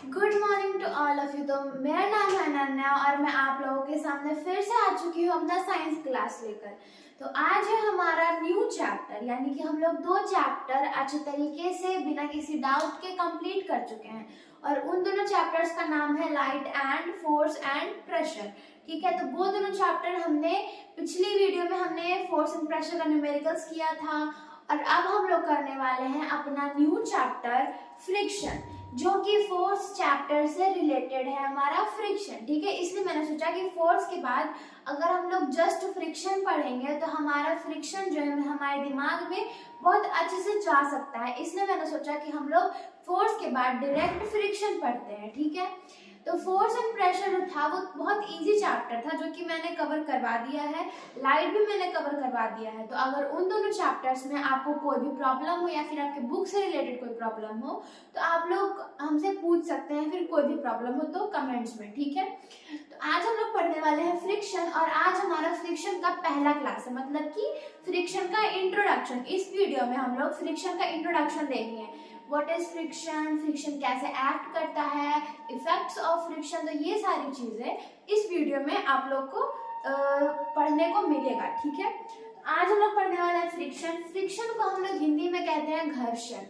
Good morning to all of you. तो मेरा नाम है अनन्या और मैं आप लोगों के सामने फिर से आ चुकी हूँ अपना साइंस क्लास लेकर। तो आज है हमारा न्यू चैप्टर, यानी कि हम लोग 2 चैप्टर अच्छे तरीके से बिना किसी डाउट के कंप्लीट कर चुके हैं और उन दोनों चैप्टर्स का नाम है light and force and pressure. ठीक है, तो वो दोनों चैप्टर हमने पिछली वीडियो में हमने फोर्स एंड प्रेशर का न्यूमेरिकल्स किया था और अब हम लोग करने वाले हैं अपना न्यू चैप्टर फ्रिक्शन, जो कि फोर्स चैप्टर से रिलेटेड है हमारा फ्रिक्शन। ठीक है, इसलिए मैंने सोचा कि फोर्स के बाद अगर हम लोग जस्ट फ्रिक्शन पढ़ेंगे तो हमारा फ्रिक्शन जो है हमारे दिमाग में बहुत अच्छे से जा सकता है। इसलिए मैंने सोचा कि हम लोग फोर्स के बाद डायरेक्ट फ्रिक्शन पढ़ते हैं। ठीक है, तो फोर्स एंड प्रेशर जो था वो बहुत इजी चैप्टर था, जो कि मैंने कवर करवा दिया है। लाइट भी मैंने कवर करवा दिया है। तो अगर उन दोनों चैप्टर्स में आपको कोई भी प्रॉब्लम हो या फिर आपके बुक से रिलेटेड कोई प्रॉब्लम हो तो आप लोग हमसे पूछ सकते हैं, फिर कोई भी प्रॉब्लम हो तो कमेंट्स में। ठीक है, तो आज हम लोग पढ़ने वाले हैं फ्रिक्शन और आज हमारा फ्रिक्शन का पहला क्लास है, मतलब कि फ्रिक्शन का इंट्रोडक्शन। इस वीडियो में हम लोग फ्रिक्शन का इंट्रोडक्शन देखेंगे। व्हाट इज फ्रिक्शन, फ्रिक्शन कैसे एक्ट करता है, इफेक्ट्स ऑफ फ्रिक्शन, तो ये सारी चीजें इस वीडियो में आप लोग को पढ़ने को मिलेगा। ठीक है, आज हम लोग पढ़ने वाले हैं फ्रिक्शन। फ्रिक्शन को हम लोग हिंदी में कहते हैं घर्षण।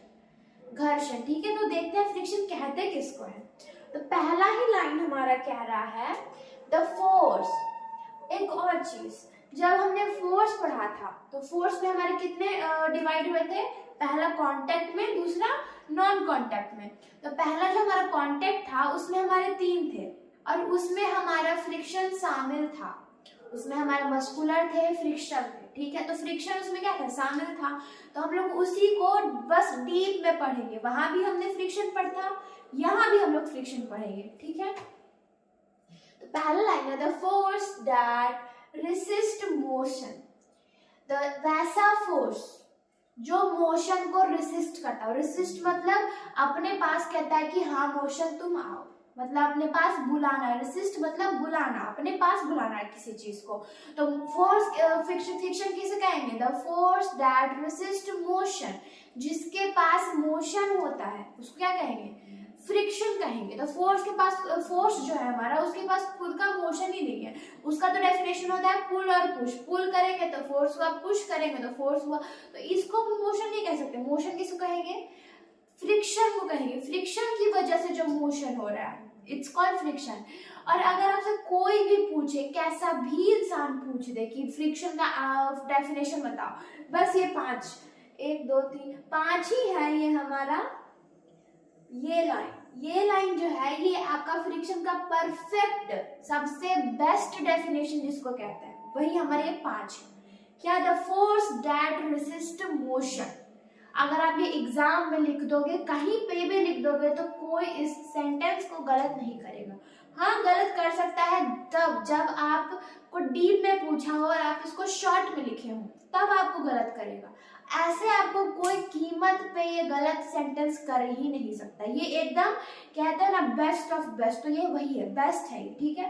घर्षण, ठीक है, तो देखते हैं फ्रिक्शन कहते किसको है। तो पहला ही लाइन हमारा कह रहा है द फोर्स। एक और चीज, जब हमने फोर्स पढ़ा था तो फोर्स में हमारे कितने डिवाइड हुए थे? पहला कांटेक्ट में, दूसरा नॉन कांटेक्ट में। तो पहला जो हमारा कांटेक्ट था उसमें हमारे 3 थे और उसमें हमारा फ्रिक्शन शामिल था। उसमें हमारे मस्कुलर थे, फ्रिक्शन थे। ठीक है, तो फ्रिक्शन उसमें क्या था? शामिल था। तो हम लोग उसी को बस डीप में पढ़ेंगे। वहां भी हमने फ्रिक्शन पढ़ा, यहाँ भी हम लोग फ्रिक्शन पढ़ेंगे। ठीक है, तो पहला लाइन है the force that resist motion. वैसा फोर्स जो मोशन को रेसिस्ट करता है। रेसिस्ट मतलब अपने पास कहता है कि हाँ मोशन तुम आओ, मतलब अपने पास बुलाना। रेसिस्ट मतलब बुलाना, अपने पास बुलाना है किसी चीज को। तो फोर्स फ्रिक्शन किसे कहेंगे? The force that resist motion. जिसके पास मोशन होता है उसको क्या कहेंगे? फ्रिक्शन कहेंगे। तो फोर्स के पास, फोर्स जो है हमारा, उसके पास खुद का मोशन ही नहीं है। उसका तो डेफिनेशन होता है पुल और पुश। पुल करेंगे तो फोर्स हुआ, पुश करेंगे तो फोर्स हुआ। तो इसको मोशन नहीं कह सकते। मोशन किसको कहेंगे? फ्रिक्शन को कहेंगे। फ्रिक्शन की वजह से जो मोशन हो रहा है इट्स कॉल्ड फ्रिक्शन। और अगर आपसे कोई भी पूछे, कैसा भी इंसान पूछ दे कि फ्रिक्शन का डेफिनेशन बताओ, बस ये 5, 1 2 3 5 ही है ये हमारा। ये लाइन जो है ये आपका फ्रिक्शन का परफेक्ट सबसे बेस्ट डेफिनेशन जिसको कहते हैं वही हमारे ये 5 है। क्या? The force that resist motion. अगर आप ये एग्जाम में लिख दोगे, कहीं पे भी लिख दोगे, तो कोई इस सेंटेंस को गलत नहीं करेगा। हाँ, गलत कर सकता है तब जब आपको डीप में पूछा हो और आप इसको शॉर्ट में लिखे हो, तब आपको गलत करेगा। ऐसे आपको कोई कीमत पे ये गलत सेंटेंस कर ही नहीं सकता। ये एकदम कहते हैं ना बेस्ट ऑफ बेस्ट, तो ये वही है, बेस्ट है। ठीक है,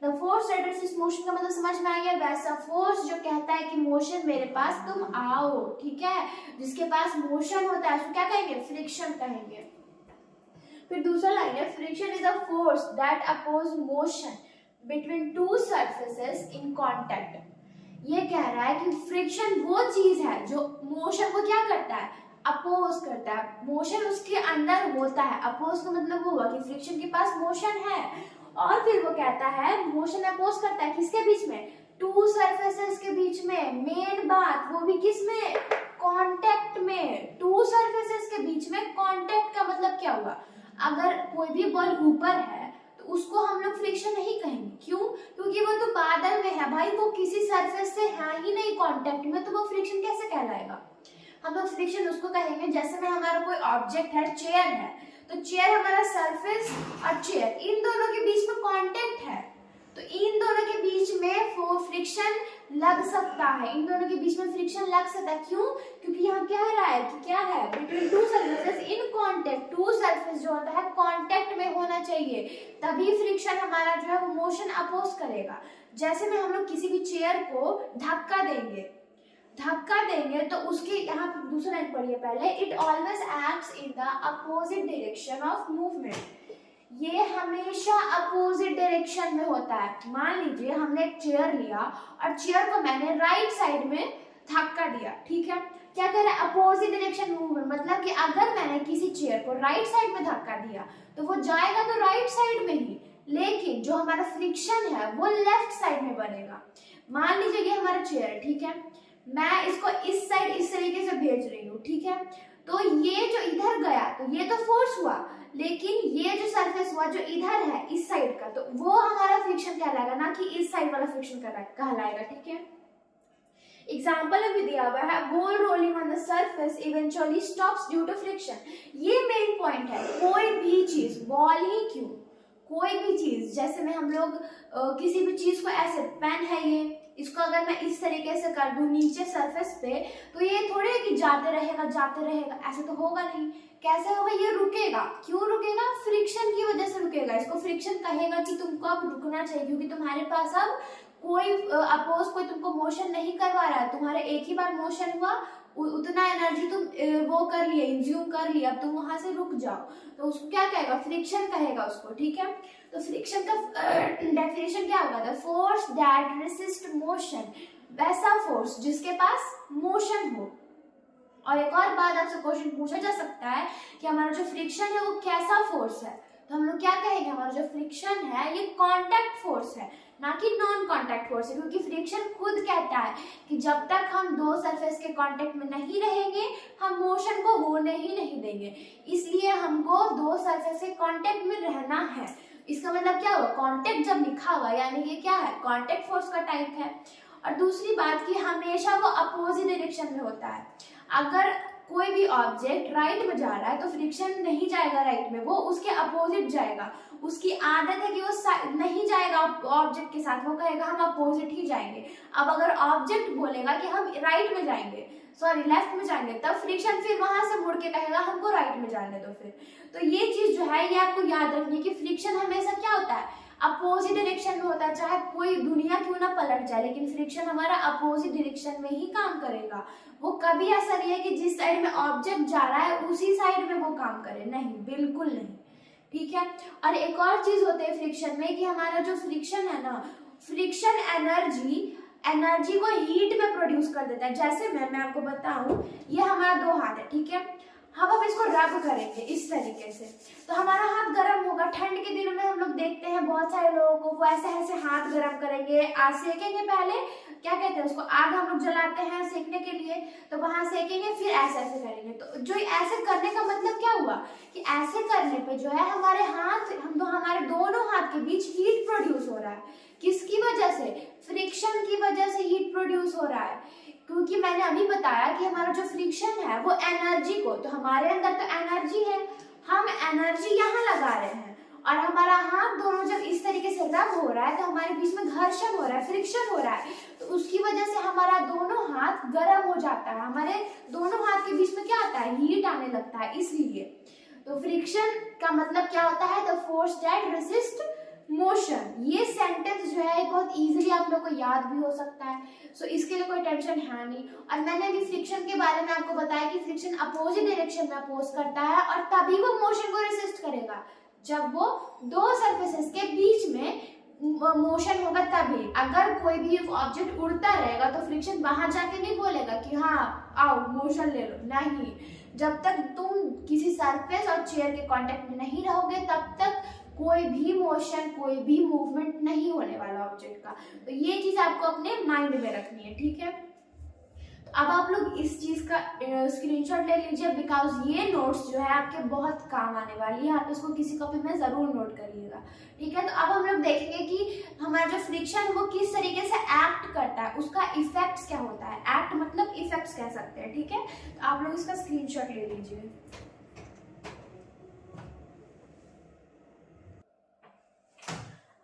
the force that resist motion का मतलब समझ में आ गया। वैसा फोर्स जो कहता है कि मोशन मेरे पास, तुम आओ। ठीक है, जिसके पास मोशन होता है उसको क्या कहेंगे? फ्रिक्शन कहेंगे। फिर दूसरा लाइन है friction is a force that oppose motion between 2 surfaces in contact. ये कह रहा है कि फ्रिक्शन वो चीज है जो मोशन को क्या करता है? अपोज करता है। मोशन उसके अंदर होता है। अपोज का मतलब हुआ कि फ्रिक्शन के पास मोशन है और फिर वो कहता है मोशन अपोज करता है किसके बीच में? 2 सरफेसेस के बीच में। मेन बात वो भी किस में? कांटेक्ट में। 2 सरफेसेस के बीच में कांटेक्ट का मतलब क्या हुआ? अगर कोई भी बॉल ऊपर है तो उसको हम लोग फ्रिक्शन नहीं कहेंगे। क्यों? क्योंकि वो तो बादल में है भाई, वो किसी सरफेस से है ही नहीं कांटेक्ट में, तो वो फ्रिक्शन कैसे कहलाएगा? हम लोग फ्रिक्शन उसको कहेंगे जैसे में हमारा कोई ऑब्जेक्ट है, चेयर है, तो चेयर हमारा सरफेस और चेयर इन दोनों के बीच में कांटेक्ट है, तो इन दोनों के बीच में वो फ्रिक्शन लग सकता है। इन दोनों के बीच में फ्रिक्शन लग सकता है। क्यों? क्योंकि यहाँ क्या रहा है कि क्या है? Between 2 surfaces in contact. 2 surface जो होता है कांटेक्ट में होना चाहिए, तभी फ्रिक्शन हमारा जो है वो मोशन अपोज करेगा। जैसे में हम लोग किसी भी चेयर को धक्का देंगे तो उसके यहाँ पे दूसरा लाइन पढ़िए पहले, it always acts in the opposite direction of movement. ये हमेशा अपोजिट डायरेक्शन में होता है। मान लीजिए हमने एक चेयर लिया और चेयर को मैंने राइट साइड में धक्का दिया, ठीक है, क्या कर रहा है, अपोजिट डायरेक्शन मूवमेंट, मतलब कि अगर मैंने किसी चेयर को राइट साइड में धक्का दिया तो वो जाएगा तो राइट साइड में ही, लेकिन जो हमारा फ्रिक्शन है वो लेफ्ट साइड में बनेगा। मान लीजिए ये हमारा चेयर है, ठीक है, मैं इसको इस साइड इस तरीके से भेज रही हूँ, ठीक है, तो ये जो इधर गया तो ये तो फोर्स हुआ, लेकिन ये जो सरफेस हुआ जो इधर है इस साइड का, तो वो हमारा फ्रिक्शन कहलाएगा, ना कि इस साइड वाला फ्रिक्शन कहलाएगा, ठीक है। एग्जाम्पल अभी दिया हुआ है, ball rolling on the surface eventually stops due to friction. ये मेन पॉइंट है, कोई भी चीज, बॉल ही क्यों, कोई भी चीज, जैसे में हम लोग किसी भी चीज को ऐसे, पेन है ये, इसको अगर मैं इस तरीके से कर दूं नीचे सरफेस पे, तो ये थोड़े है कि जाते रहेगा, ऐसे तो होगा नहीं। कैसे होगा, ये रुकेगा, क्यों रुकेगा, फ्रिक्शन की वजह से रुकेगा। इसको फ्रिक्शन कहेगा कि तुमको अब रुकना चाहिए, क्योंकि तुम्हारे पास अब कोई कोई तुमको मोशन नहीं करवा रहा है, तुम्हारा एक ही बार मोशन हुआ, उतना एनर्जी तुम वो कर लिए, इंज्यूम कर लिया, अब तुम वहां से रुक जाओ, तो उसको क्या कहेगा, फ्रिक्शन कहेगा उसको, ठीक है। तो फ्रिक्शन का डेफिनेशन क्या होगा, the force that resist motion, वैसा फोर्स जिसके पास मोशन हो। और एक और बात आपसे क्वेश्चन पूछा जा सकता है कि हमारा जो फ्रिक्शन है वो कैसा फोर्स है, तो हम लोग क्या कहेंगे, हमारा जो फ्रिक्शन है ये कांटेक्ट फोर्स है, ना कि नॉन कांटेक्ट फोर्स है, क्योंकि फ्रिक्शन खुद कहता है कि जब तक हम दो सरफेस के कांटेक्ट में नहीं रहेंगे हम मोशन को होने ही नहीं देंगे, इसलिए हमको दो सरफेस के कांटेक्ट में रहना है। इसका मतलब क्या हुआ, कांटेक्ट जब लिखा हुआ यानी कि क्या है, कांटेक्ट फोर्स का टाइप है। और दूसरी बात कि हमेशा वो अपोजिट डायरेक्शन में होता है। अगर कोई भी ऑब्जेक्ट राइट में जा रहा है तो फ्रिक्शन नहीं जाएगा राइट में, वो उसके अपोजिट जाएगा। उसकी आदत है कि वो नहीं जाएगा ऑब्जेक्ट के साथ, वो कहेगा हम अपोजिट ही जाएंगे। अब अगर ऑब्जेक्ट बोलेगा कि हम राइट में जाएंगे, सॉरी लेफ्ट में जाएंगे, तब फ्रिक्शन फिर वहां से मुड़ के कहेगा हमको राइट में जाने दो फिर। तो ये चीज जो है ये आपको याद रखनी है कि फ्रिक्शन हमेशा क्या होता है, अपोजिट डायरेक्शन में होता है। चाहे कोई दुनिया क्यों ना पलट जाए, लेकिन फ्रिक्शन हमारा अपोजिट डायरेक्शन में ही काम करेगा। वो कभी ऐसा नहीं है कि जिस साइड में ऑब्जेक्ट जा रहा है उसी साइड में वो काम करे, नहीं, बिल्कुल नहीं, ठीक है। और एक और चीज होती है फ्रिक्शन में कि हमारा जो फ्रिक्शन है ना, फ्रिक्शन एनर्जी को हीट में प्रोड्यूस कर देता है। जैसे मैं आपको बताऊं, ये हमारा दो हाथ है, ठीक है, हम अब इसको रब करेंगे इस तरीके से, तो हमारा हाथ गर्म होगा। ठंड के दिनों में हम लोग देखते हैं बहुत सारे लोगों को वो ऐसे ऐसे हाथ गर्म करेंगे, आग सेकेंगे, पहले क्या कहते हैं उसको, आग हम लोग जलाते हैं सेकने के लिए, तो वहां सेकेंगे फिर ऐसे ऐसे करेंगे। तो जो ऐसे करने का मतलब क्या हुआ कि ऐसे करने पे जो है हमारे हाथ, हमारे दोनों हाथ के बीच हीट प्रोड्यूस हो रहा है। किसकी वजह से, फ्रिक्शन की वजह से हीट प्रोड्यूस हो रहा है। क्योंकि मैंने अभी बताया कि हमारा जो फ्रिक्शन है वो एनर्जी को, तो हमारे अंदर तो एनर्जी है, हम एनर्जी यहाँ लगा रहे हैं, और हमारा हाथ दोनों जब इस तरीके से रब हो रहा है तो हमारे बीच में घर्षण हो रहा है, फ्रिक्शन हो रहा है, तो उसकी वजह से हमारा दोनों हाथ गर्म हो जाता है, हमारे दोनों हाथ के बीच में क्या आता है, हीट आने लगता है, इसलिए। तो फ्रिक्शन का मतलब क्या होता है, the force that resist motion. ये सेंटेंस जो है बहुत इजीली आप लोग को याद भी हो सकता है, सो इसके लिए कोई टेंशन है नहीं। और मैंने अभी फ्रिक्शन के बारे में आपको बताया कि फ्रिक्शन अपोजिट डायरेक्शन में अपोज करता है, और तभी वो मोशन को रेसिस्ट करेगा जब वो दो सरफेसेस के बीच में मोशन होगा तभी। अगर कोई भी ऑब्जेक्ट उड़ता रहेगा तो फ्रिक्शन वहां जाके नहीं बोलेगा कि हाँ आओ मोशन ले लो, नहीं, जब तक तुम किसी सरफेस और चेयर के कांटेक्ट में नहीं रहोगे तब तक कोई भी मोशन, कोई भी मूवमेंट नहीं होने वाला ऑब्जेक्ट का। तो ये चीज आपको अपने माइंड में रखनी है, ठीक है। तो अब आप लोग इस चीज का स्क्रीनशॉट ले लीजिए, बिकॉज ये नोट्स जो है आपके बहुत काम आने वाली है, आप इसको किसी कॉपी में जरूर नोट करिएगा, ठीक है। तो अब हम लोग देखेंगे कि हमारा जो फ्रिक्शन वो किस तरीके से एक्ट करता है, उसका इफेक्ट्स क्या होता है। एक्ट मतलब इफेक्ट्स कह सकते हैं, ठीक है। तो आप लोग इसका स्क्रीनशॉट ले लीजिए।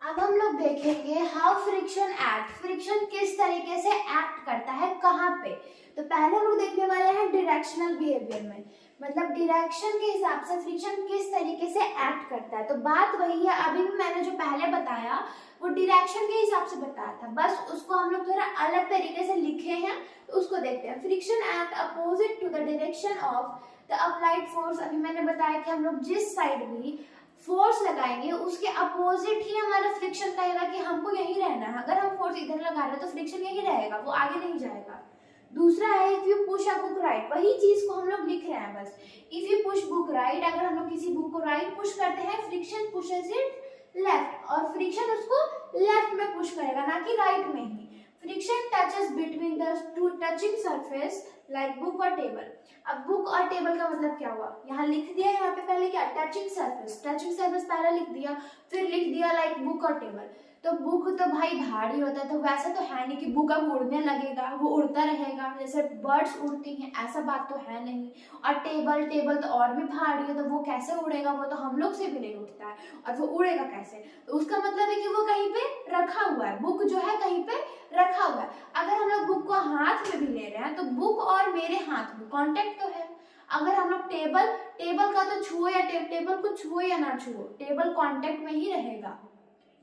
अब हम लोग देखेंगे हाउ फ्रिक्शन एक्ट, फ्रिक्शन किस तरीके से एक्ट करता है, कहाँ पे। तो पहले हम लोग देखने वाले हैं डायरेक्शनल बिहेवियर में, मतलब डायरेक्शन के हिसाब से फ्रिक्शन किस तरीके से एक्ट करता है। तो बात वही है, अभी भी मैंने जो पहले बताया वो डायरेक्शन के हिसाब से बताया था, बस उसको हम लोग थोड़ा अलग तरीके से लिखे हैं, तो उसको देखते हैं। Friction act opposite to the direction of the applied force. अभी मैंने बताया कि हम लोग जिस साइड भी फोर्स लगाएंगे उसके अपोजिट ही हमारा फ्रिक्शन कहेगा कि हमको यहीं रहना है। अगर हम फोर्स इधर लगा रहे हैं तो फ्रिक्शन यहीं रहेगा, वो आगे नहीं जाएगा। दूसरा है if you push a book right, वही चीज को हम लोग लिख रहे हैं बस। If you push book right, अगर हम लोग किसी बुक को राइट पुश करते हैं, फ्रिक्शन पुशेस इट लेफ्ट, और फ्रिक्शन उसको लेफ्ट में पुश करेगा, ना कि राइट में ही। Friction touches between the two touching surface like book और टेबल। अब बुक और टेबल का मतलब क्या हुआ, यहाँ लिख दिया, यहाँ पे पहले क्या टचिंग सरफेस, टचिंग सरफेस पहले लिख दिया, फिर लिख दिया लाइक बुक और टेबल। तो बुक तो भाई भारी होता है, तो वैसा तो है नहीं कि बुक अब उड़ने लगेगा, वो उड़ता रहेगा जैसे बर्ड्स उड़ती हैं, ऐसा बात तो है नहीं। और टेबल, टेबल तो और भी भारी है, तो वो कैसे उड़ेगा, वो तो हम लोग से भी नहीं उठता है, और वो उड़ेगा कैसे। तो उसका मतलब है कि वो कहीं पे रखा हुआ है, बुक जो है कहीं पे रखा हुआ है। अगर हम लोग बुक को हाथ में भी ले रहे हैं तो बुक और मेरे हाथ में कांटेक्ट तो है। अगर हम लोग टेबल का तो छुओ या टेबल को छुओ या ना छुओ, टेबल कांटेक्ट में ही रहेगा,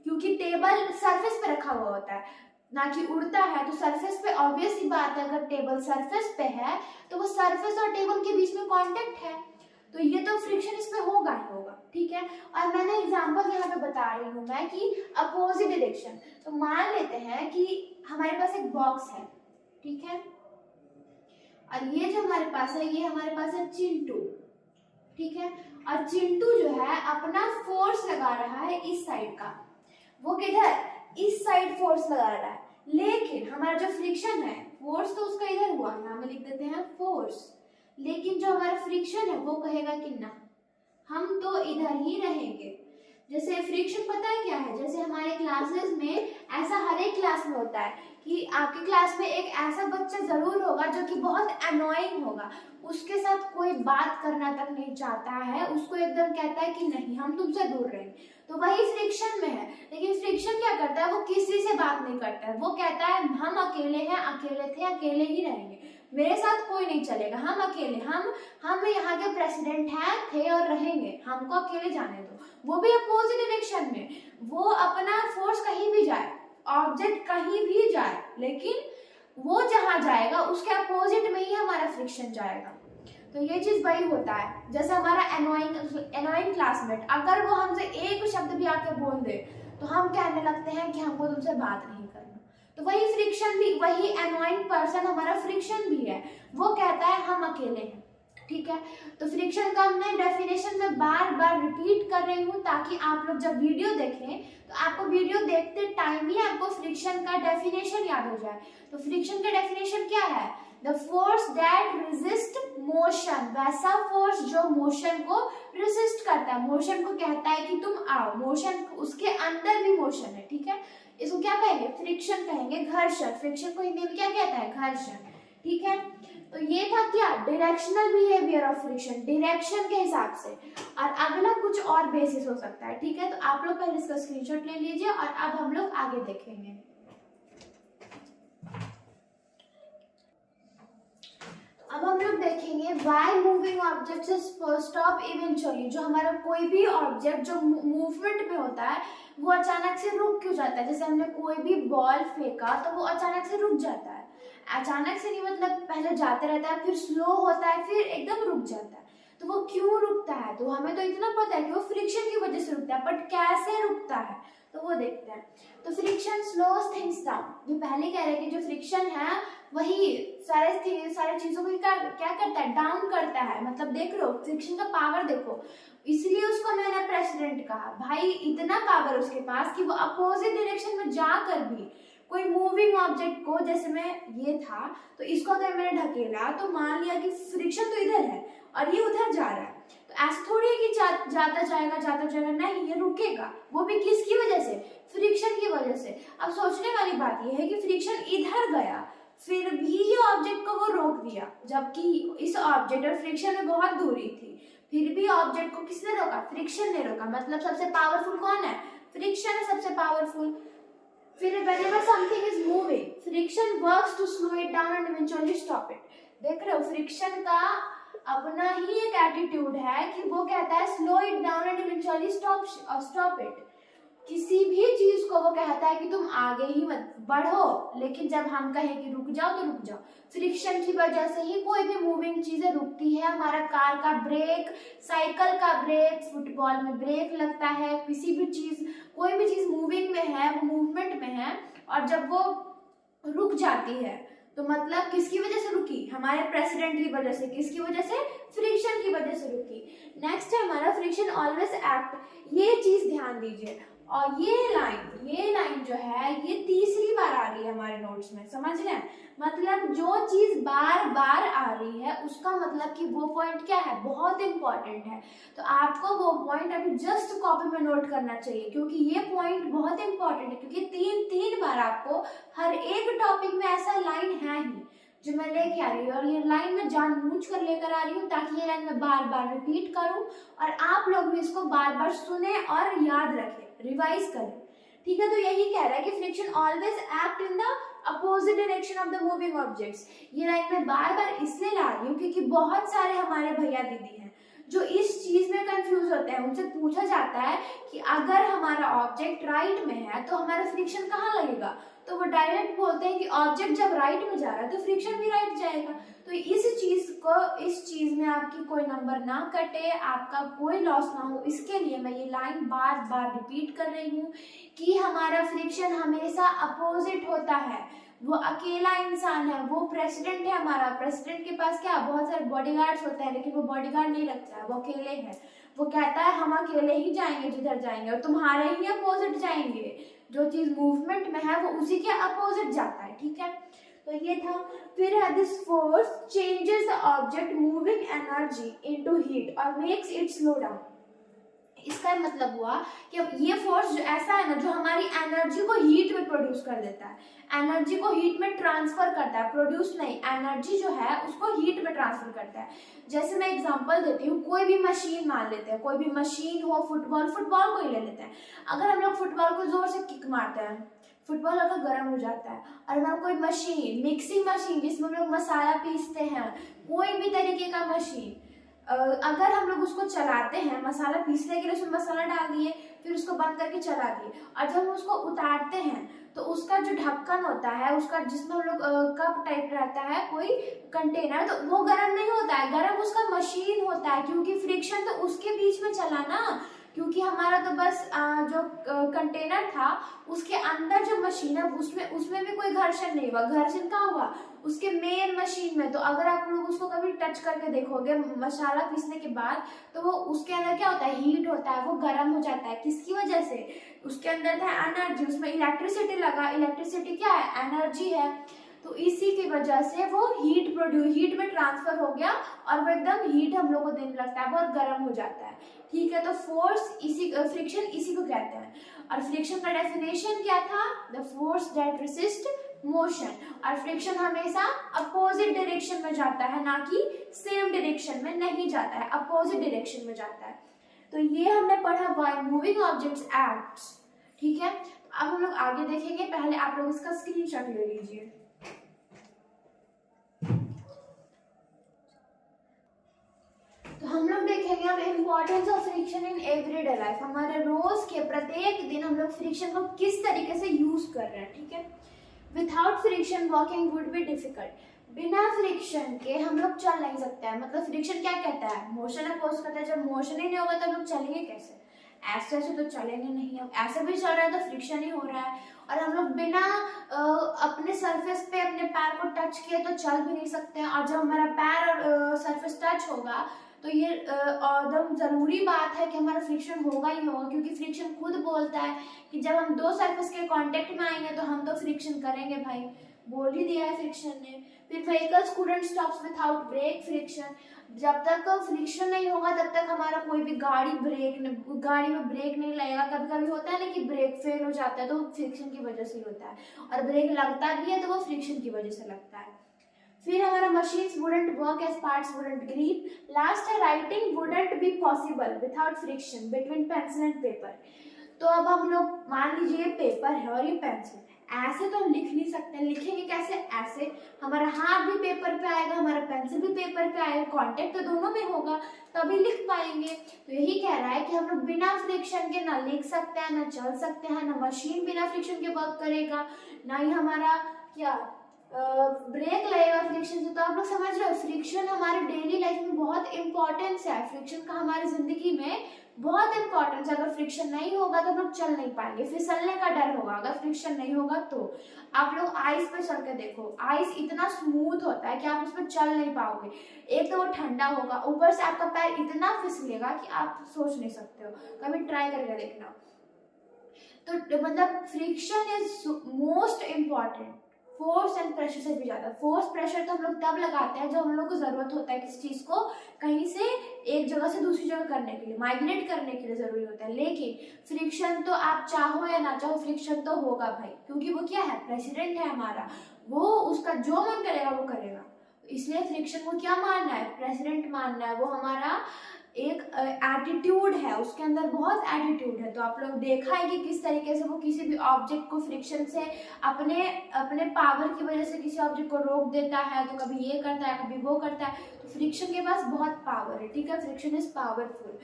क्योंकि टेबल सरफेस पे रखा हुआ होता है, ना कि उड़ता है। तो सरफेस पे ऑब्वियस ही बात है, अगर टेबल सरफेस पे है तो वो सरफेस और टेबल के बीच में कांटेक्ट है, तो ये तो फ्रिक्शन इसमें होगा ही होगा, ठीक है। और मैंने एग्जांपल यहाँ पे बता रही हूँ मैं कि अपोजिट डायरेक्शन। तो मान लेते हैं कि हमारे पास एक बॉक्स है, ठीक है, और ये जो हमारे पास है, ये हमारे पास है चिंटू, ठीक है। और चिंटू जो है अपना फोर्स लगा रहा है इस साइड का, वो किधर, इस साइड फोर्स लगा रहा है, लेकिन हमारा जो फ्रिक्शन है, फोर्स तो उसका इधर हुआ, यहाँ में लिख देते हैं फोर्स, लेकिन जो हमारा फ्रिक्शन है वो कहेगा कि ना, हम तो इधर ही रहेंगे। जैसे फ्रिक्शन पता है क्या है, जैसे हमारे क्लासेस में ऐसा हर एक क्लास में होता है कि आपके क्लास में एक ऐसा बच्चा जरूर होगा जो कि बहुत अनोइंग होगा, उसके साथ कोई बात करना तक नहीं चाहता है, उसको एकदम कहता है कि नहीं हम तुमसे दूर रहेंगे, तो वही फ्रिक्शन में है। लेकिन फ्रिक्शन क्या करता है, वो किसी से बात नहीं करता है, वो कहता है हम अकेले हैं, अकेले थे, अकेले ही रहेंगे, मेरे साथ कोई नहीं चलेगा, हम अकेले, हम यहाँ के प्रेसिडेंट हैं, थे और रहेंगे, हमको अकेले जाने दो। वो भी अपोजिट डायरेक्शन में, वो अपना फोर्स कहीं भी जाए, ऑब्जेक्ट कहीं भी जाए, लेकिन वो जहां जाएगा उसके अपोजिट में ही हमारा फ्रिक्शन जाएगा। तो ये चीज वही होता है, जैसे हमारा एनोइंग क्लासमेट, अगर वो हमसे एक शब्द भी आके बोल दे तो हम कहने लगते हैं कि हमको तुमसे बात नहीं करना। तो वही फ्रिक्शन भी, वही एनोइंग पर्सन हमारा फ्रिक्शन भी है, वो कहता है हम अकेले हैं, ठीक है। तो फ्रिक्शन का मैं डेफिनेशन में बार बार रिपीट कर रही हूँ ताकि आप लोग जब वीडियो देखें तो आपको वीडियो देखते टाइम ही आपको फ्रिक्शन का डेफिनेशन याद हो जाए। तो फ्रिक्शन का डेफिनेशन क्या है, the force that resist motion, वैसा फोर्स जो मोशन को रेजिस्ट करता है, मोशन को कहता है कि तुम आओ, मोशन उसके अंदर भी मोशन है, ठीक है। इसको क्या कहेंगे, फ्रिक्शन कहेंगे, घर्षण। फ्रिक्शन को हिंदी में क्या कहता है, घर्षण, ठीक है। तो ये था क्या, directional behaviour of friction, direction के हिसाब से। और अगला कुछ और बेसिस हो सकता है, ठीक है। तो आप लोग पहले इसका स्क्रीनशॉट ले लीजिए और अब हम लोग आगे देखेंगे। अब हम लोग देखेंगे why moving objects stop eventually. जो हमारा कोई भी ऑब्जेक्ट जो मूवमेंट में होता है वो अचानक से रुक क्यों जाता है। जैसे हमने कोई भी बॉल फेंका तो वो अचानक से रुक जाता है, अचानक से नहीं मतलब पहले जाते रहता है, फिर स्लो होता है, फिर एकदम रुक जाता है। तो वो क्यों रुकता है, तो हमें तो इतना पता है कि वो फ्रिक्शन की वजह से रुकता है, बट कैसे रुकता है तो वो देखते हैं। तो फ्रिक्शन स्लोस थिंग्स डाउन, जो पहले कह रहे हैं कि जो फ्रिक्शन है वही सारे चीजों को क्या करता है, डाउन करता है। मतलब देख लो फ्रिक्शन का पावर देखो, इसलिए उसको मैंने प्रेसिडेंट कहा, भाई इतना पावर उसके पास कि वो अपोजिट डायरेक्शन में जाकर भी कोई मूविंग ऑब्जेक्ट को, जैसे मैं ये था तो इसको अगर मैंने ढकेला तो मान लिया कि फ्रिक्शन तो इधर है और ये उधर जा रहा है, तो ऐसा थोड़ी है कि जाता जाएगा, नहीं, ये रुकेगा। वो भी किसकी वजह से, फ्रिक्शन की वजह से। अब सोचने वाली बात ये है कि फ्रिक्शन इधर गया फिर भी ये ऑब्जेक्ट को वो रोक दिया, जबकि इस ऑब्जेक्ट और फ्रिक्शन में बहुत दूरी थी, फिर भी ऑब्जेक्ट को किसने रोका, फ्रिक्शन ने रोका। मतलब सबसे पावरफुल कौन है, फ्रिक्शन है सबसे पावरफुल। फिर whenever something is moving, friction works to slow it down and eventually stop it. देख रहे हो फ्रिक्शन का अपना ही एक एटीट्यूड है कि वो कहता है slow it down and eventually stop it. किसी भी चीज को वो कहता है कि तुम आगे ही मत बढ़ो, लेकिन जब हम कहें कि रुक जाओ तो रुक जाओ। फ्रिक्शन की वजह से ही कोई भी मूविंग चीजें रुकती है। हमारा कार का ब्रेक, साइकिल का ब्रेक, फुटबॉल में ब्रेक लगता है, किसी भी चीज, कोई भी चीज मूविंग में है, वो मूवमेंट में है, और जब वो रुक जाती है तो मतलब किसकी वजह से रुकी? हमारे प्रेसिडेंट की वजह से। किसकी वजह से? फ्रिक्शन की वजह से रुकी। नेक्स्ट है हमारा फ्रिक्शन ऑलवेज एक्ट। ये चीज ध्यान दीजिए, और ये लाइन जो है ये तीसरी बार आ रही है हमारे नोट्स में, समझ रहे हैं? मतलब जो चीज बार बार आ रही है उसका मतलब कि वो पॉइंट क्या है? बहुत इंपॉर्टेंट है। तो आपको वो पॉइंट अभी जस्ट कॉपी में नोट करना चाहिए, क्योंकि ये पॉइंट बहुत इंपॉर्टेंट है, क्योंकि तीन बार आपको हर एक टॉपिक में ऐसा लाइन है ही जो मैं लेके आ रही हूँ, और ये लाइन मैं जानबूझ कर लेकर आ रही हूँ ताकि ये लाइन मैं बार बार रिपीट करूँ और आप लोग भी इसको बार बार सुने और याद रखें, रिवाइज करें। ठीक है, तो यही कह रहा है कि friction always act in the opposite direction of the moving objects. ये लाइन मैं बार बार इसलिए ला रही हूँ क्योंकि बहुत सारे हमारे भैया दीदी हैं जो इस चीज में कंफ्यूज होते हैं। उनसे पूछा जाता है कि अगर हमारा ऑब्जेक्ट राइट में है तो हमारा फ्रिक्शन कहाँ लगेगा? तो वो डायरेक्ट बोलते हैं कि ऑब्जेक्ट जब राइट में जा रहा है तो फ्रिक्शन भी राइट जाएगा। तो इस चीज में आपकी कोई नंबर ना कटे, आपका कोई लॉस ना हो, इसके लिए मैं ये लाइन बार बार रिपीट कर रही हूँ कि हमारा फ्रिक्शन हमेशा अपोजिट होता है। वो अकेला इंसान है, वो प्रेसिडेंट है हमारा। प्रेसिडेंट के पास क्या बहुत सारे बॉडीगार्ड्स होते हैं, लेकिन वो बॉडीगार्ड नहीं रखता है, वो अकेले है। वो कहता है हम अकेले ही जाएंगे जिधर जाएंगे, और तुम्हारे ही अपोजिट जाएंगे। जो चीज मूवमेंट में है वो उसी के अपोजिट जाता है। ठीक है, तो ये था। फिर है this force changes the object moving energy into heat और मेक्स इट स्लो डाउन। इसका मतलब हुआ कि अब ये फोर्स जो ऐसा है ना, जो हमारी एनर्जी को हीट में प्रोड्यूस कर देता है, एनर्जी को हीट में ट्रांसफर करता है, प्रोड्यूस नहीं, एनर्जी जो है उसको हीट में ट्रांसफर करता है। जैसे मैं एग्जांपल देती हूँ, कोई भी मशीन मान लेते हैं, कोई भी मशीन हो, फुटबॉल को ही ले लेते हैं। अगर हम लोग फुटबॉल को जोर से किक मारते हैं, फुटबॉल अगर गर्म हो जाता है, और हम कोई मशीन, मिक्सिंग मशीन जिसमें हम लोग मसाला पीसते हैं, कोई भी तरीके का मशीन, अगर हम लोग उसको चलाते हैं, मसाला पीसने के लिए उसमें मसाला डाल दिए, फिर उसको बंद करके चला दिए, और जब हम उसको उतारते हैं तो उसका जो ढक्कन होता है, उसका जिसमें हम लोग कप टाइप रहता है कोई कंटेनर, तो वो गर्म नहीं होता है, गर्म उसका मशीन होता है, क्योंकि फ्रिक्शन तो उसके बीच में चला ना। क्योंकि हमारा तो बस जो कंटेनर था उसके अंदर जो मशीन है उसमें भी कोई घर्षण नहीं हुआ। घर्षण कहाँ हुआ? उसके मेन मशीन में। तो अगर आप लोग उसको कभी टच करके देखोगे मसाला पीसने के बाद, तो वो उसके अंदर क्या होता है? हीट होता है, वो गर्म हो जाता है। किसकी वजह से? उसके अंदर था एनर्जी, उसमें इलेक्ट्रिसिटी लगा। इलेक्ट्रिसिटी क्या है? एनर्जी है। तो इसी की वजह से वो हीट में ट्रांसफर हो गया, और वो एकदम हीट हम लोग को देने लगता है, बहुत गर्म हो जाता है। ठीक है, तो फोर्स फ्रिक्शन इसी को कहते हैं। और फ्रिक्शन का डेफिनेशन क्या था? The force that resist motion. और फ्रिक्शन हमेशा अपोजिट डायरेक्शन में जाता है, ना कि सेम डायरेक्शन में नहीं जाता है, अपोजिट डायरेक्शन में जाता है। तो ये हमने पढ़ा व्हाई मूविंग ऑब्जेक्ट्स एक्ट्स। ठीक है, अब हम लोग आगे देखेंगे। पहले आप लोग इसका स्क्रीनशॉट ले लीजिए। तो हम लोग देखेंगे अब importance of friction in everyday life. हमारे रोज के प्रत्येक दिन हम लोग फ्रिक्शन को किस तरीके से यूज कर रहे हैं। ठीक है, without friction walking would be difficult. बिना फ्रिक्शन के हम लोग चल नहीं सकते हैं। मतलब फ्रिक्शन क्या कहता है? मोशन अपोज करता है। जब मोशन ही नहीं होगा तो हम लोग चलेंगे कैसे? ऐसे तो चलेंगे नहीं। अब ऐसे भी चल रहा है तो फ्रिक्शन ही हो रहा है, और हम लोग बिना अपने सरफेस पे अपने पैर को टच किए तो चल भी नहीं सकते हैं। और जब हमारा पैर और सरफेस टच होगा तो ये एकदम जरूरी बात है कि हमारा फ्रिक्शन होगा ही होगा, क्योंकि फ्रिक्शन खुद बोलता है कि जब हम दो सरफेस के कांटेक्ट में आएंगे तो हम तो फ्रिक्शन करेंगे भाई, बोल ही दिया है फ्रिक्शन ने। फिर vehicles couldn't stop without brake friction. जब तक फ्रिक्शन नहीं होगा तब तक हमारा कोई भी गाड़ी में ब्रेक नहीं लगेगा। कभी कभी होता है ना कि ब्रेक फेल हो जाता है, तो फ्रिक्शन की वजह से ही होता है, और ब्रेक लगता भी है तो वो फ्रिक्शन की वजह से लगता है। फिर हमारा machines wouldn't work as parts wouldn't grip. Last है writing wouldn't be possible without friction between pencil and paper. तो अब हम लोग मान लीजिए ये पेपर है और ये पेंसिल, ऐसे तो हम लिख नहीं सकते, लिखेंगे कैसे? ऐसे हमारा हाथ भी पेपर पे आएगा, हमारा पेंसिल भी पेपर पे आएगा, कांटेक्ट तो दोनों में होगा, तभी लिख पाएंगे। तो यही कह रहा है कि हम लोग बिना फ्रिक्शन के ना लिख सकते हैं, ना चल सकते हैं, ना मशीन बिना फ्रिक्शन के वर्क करेगा, ना ही हमारा क्या ब्रेक लगेगा फ्रिक्शन से। तो आप लोग समझ रहे हो, फ्रिक्शन हमारे डेली लाइफ में बहुत इंपॉर्टेंस है, फ्रिक्शन का हमारी जिंदगी में बहुत इंपॉर्टेंस है। अगर फ्रिक्शन नहीं होगा तो हम लोग चल नहीं पाएंगे, फिसलने का डर होगा अगर फ्रिक्शन नहीं होगा तो। आप लोग आइस पे चल के देखो, आइस इतना स्मूथ होता है कि आप उस पर चल नहीं पाओगे। एक तो वो ठंडा होगा, ऊपर से आपका पैर इतना फिसलेगा कि आप सोच नहीं सकते हो, कभी ट्राई करके देखना। तो मतलब friction is most important, force and pressure से भी ज्यादा। फोर्स प्रेशर तो हम लोग तब लगाते हैं जब हम लोग को जरूरत होता है किसी चीज को कहीं से एक जगह से दूसरी जगह करने के लिए, माइग्रेट करने के लिए जरूरी होता है। लेकिन फ्रिक्शन तो आप चाहो या ना चाहो फ्रिक्शन तो होगा भाई, क्योंकि वो क्या है, प्रेसिडेंट है हमारा, वो उसका जो मन करेगा वो करेगा। इसलिए फ्रिक्शन को क्या मानना है, प्रेसिडेंट मानना है। वो हमारा एक एटीट्यूड है, उसके अंदर बहुत एटीट्यूड है। तो आप लोग देखा है कि किस तरीके से वो किसी भी ऑब्जेक्ट को फ्रिक्शन से अपने अपने पावर की वजह से किसी ऑब्जेक्ट को रोक देता है, तो कभी ये करता है कभी वो करता है। तो फ्रिक्शन के पास बहुत पावर है, ठीक है, friction is powerful.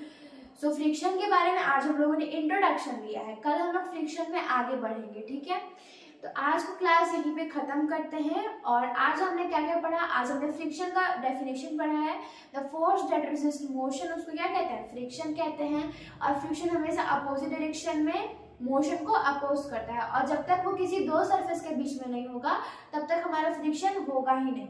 So friction के बारे में आज हम लोगों ने इंट्रोडक्शन लिया है, कल हम लोग फ्रिक्शन में आगे बढ़ेंगे, ठीक है। तो आज का क्लास यहीं पे खत्म करते हैं। और आज हमने क्या क्या पढ़ा, आज हमने फ्रिक्शन का डेफिनेशन पढ़ा है। The force that resist motion, उसको क्या कहते हैं, फ्रिक्शन कहते हैं। और फ्रिक्शन हमेशा अपोजिट डायरेक्शन में मोशन को अपोज करता है, और जब तक वो किसी दो सरफेस के बीच में नहीं होगा तब तक हमारा फ्रिक्शन होगा ही नहीं।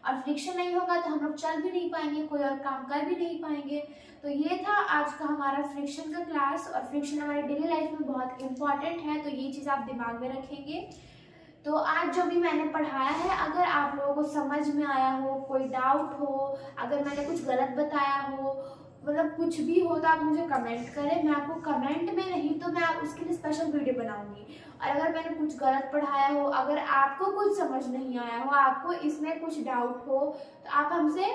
और फ्रिक्शन नहीं होगा तो हम लोग चल भी नहीं पाएंगे, कोई और काम कर भी नहीं पाएंगे। तो ये था आज का हमारा फ्रिक्शन का क्लास। और फ्रिक्शन हमारी डेली लाइफ में बहुत इंपॉर्टेंट है, तो ये चीज़ आप दिमाग में रखेंगे। तो आज जो भी मैंने पढ़ाया है, अगर आप लोगों को समझ में आया हो, कोई डाउट हो, अगर मैंने कुछ गलत बताया हो, मतलब कुछ भी हो, तो आप मुझे कमेंट करें। मैं आपको कमेंट में नहीं तो मैं उसके लिए स्पेशल वीडियो बनाऊंगी। और अगर मैंने कुछ गलत पढ़ाया हो, अगर आपको कुछ समझ नहीं आया हो, आपको इसमें कुछ डाउट हो, तो आप हमसे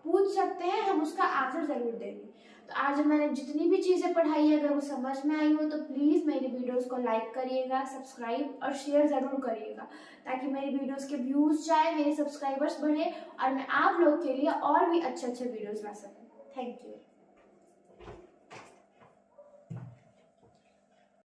पूछ सकते हैं, हम उसका आंसर जरूर देंगे। तो आज मैंने जितनी भी चीज़ें पढ़ाई है, अगर वो समझ में आई हो तो प्लीज़ मेरी वीडियोस को लाइक करिएगा, सब्सक्राइब और शेयर ज़रूर करिएगा, ताकि मेरी वीडियोस के व्यूज़ जाए, मेरे सब्सक्राइबर्स बढ़े और मैं आप लोग के लिए और भी अच्छे अच्छे वीडियोस ला सकूँ। Thank you.